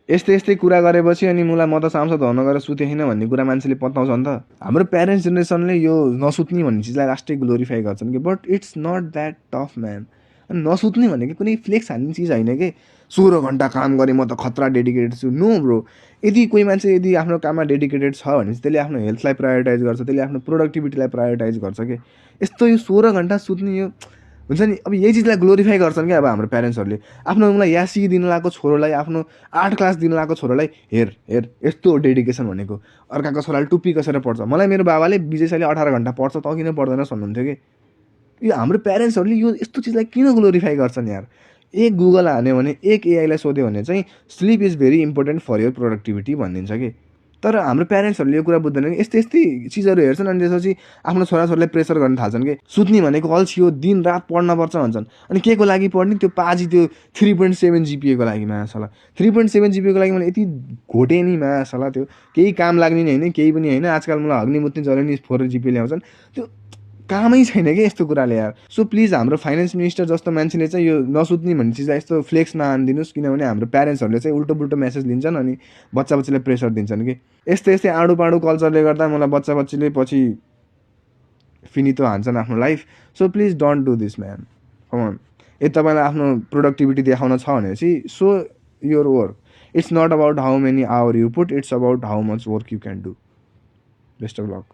यस्तै यस्तै कुरा गरेपछि अनि मलाई म त सांसद हुन गएर सुते होइन भन्ने कुरा मान्छेले पत्याउँछ नि त। हाम्रो प्यारेन्ट्स जेनेरेसनले यो नसुत्ने भन्ने चिजलाई लास्टै ग्लोरिफाई गर्छन् कि, but it's not that tough man. अनि नसुत्ने भनेको कुनै फ्लेक्स हान्ने चिज होइन कि 16 घन्टा काम गरेँ म त खतरा डेडिकेटेड छु। नो ब्रो, यदि कोही मान्छे यदि आफ्नो काममा डेडिकेटेड छ भने चाहिँ त्यसले आफ्नो हेल्थलाई प्रायोरिटाइज गर्छ, त्यसले आफ्नो प्रोडक्टिभिटीलाई प्रायोरिटाइज गर्छ कि। यस्तो यो 16 घन्टा सुत्ने यो हुन्छ नि, अब यही चिजलाई ग्लोरिफाई गर्छन् क्या अब हाम्रो प्यारेन्ट्सहरूले। आफ्नो उनलाई यासी दिन लगाएको छोरोलाई, आफ्नो 8 क्लास दिन लगाएको छोरोलाई हेर हेर यस्तो डेडिकेसन भनेको। अर्काको छोराले टुप्पी कसेर पढ्छ। मलाई मेरो बाबाले विजय साईले 18 घन्टा पढ्छ त किन पढ्दैनस् भन्नुहुन्थ्यो कि। यो हाम्रो प्यारेन्ट्सहरूले यो यस्तो चिजलाई किन ग्लोरिफाई गर्छन् यार। एक गुगल हान्यो भने, एक एआईलाई सोध्यो भने चाहिँ sleep is very important for your productivity भनिदिन्छ कि। तर हाम्रो प्यारेन्ट्सहरूले यो कुरा बुझ्दैन कि। यस्तै यस्तै चिजहरू हेर्छन् अनि त्यसपछि आफ्नो छोराछोरीलाई प्रेसर गर्न थाल्छन् कि सुत्ने भनेको अल्छी हो, दिन रात पढ्नुपर्छ भन्छन्। अनि के को लागि पढ्ने, त्यो पाजी त्यो 3.7 जिपिएको लागि मासला। 3.7 जिपिएको लागि मलाई यति घोटे नि मासला, त्यो केही काम लाग्ने नि होइन, केही पनि होइन। आजकल मलाई हग्ने मुत्ने जसले नि 4 जिपी ल्याउँछन्, त्यो कामै छैन कि यस्तो कुराले यार। सो प्लिज हाम्रो फाइनेन्स मिनिस्टर जस्तो मान्छेले चाहिँ यो नसुत्ने भन्ने चिजलाई यस्तो फ्लेक्स नहानिदिनुहोस्, किनभने हाम्रो प्यारेन्ट्सहरूले चाहिँ उल्टो पुल्टो मेसेज लिन्छन् अनि बच्चाले प्रेसर दिन्छन् कि। यस्तै यस्तै आडु पाडु कल्चरले गर्दा मलाई बच्चाले पछि फिनितो हान्छन् आफ्नो life. So please don't do this man, come on. यदि तपाईँलाई आफ्नो प्रोडक्टिभिटी देखाउन छ भनेपछि show your work. It's not about how many hour you put, it's about how much work you can do. Best of lock.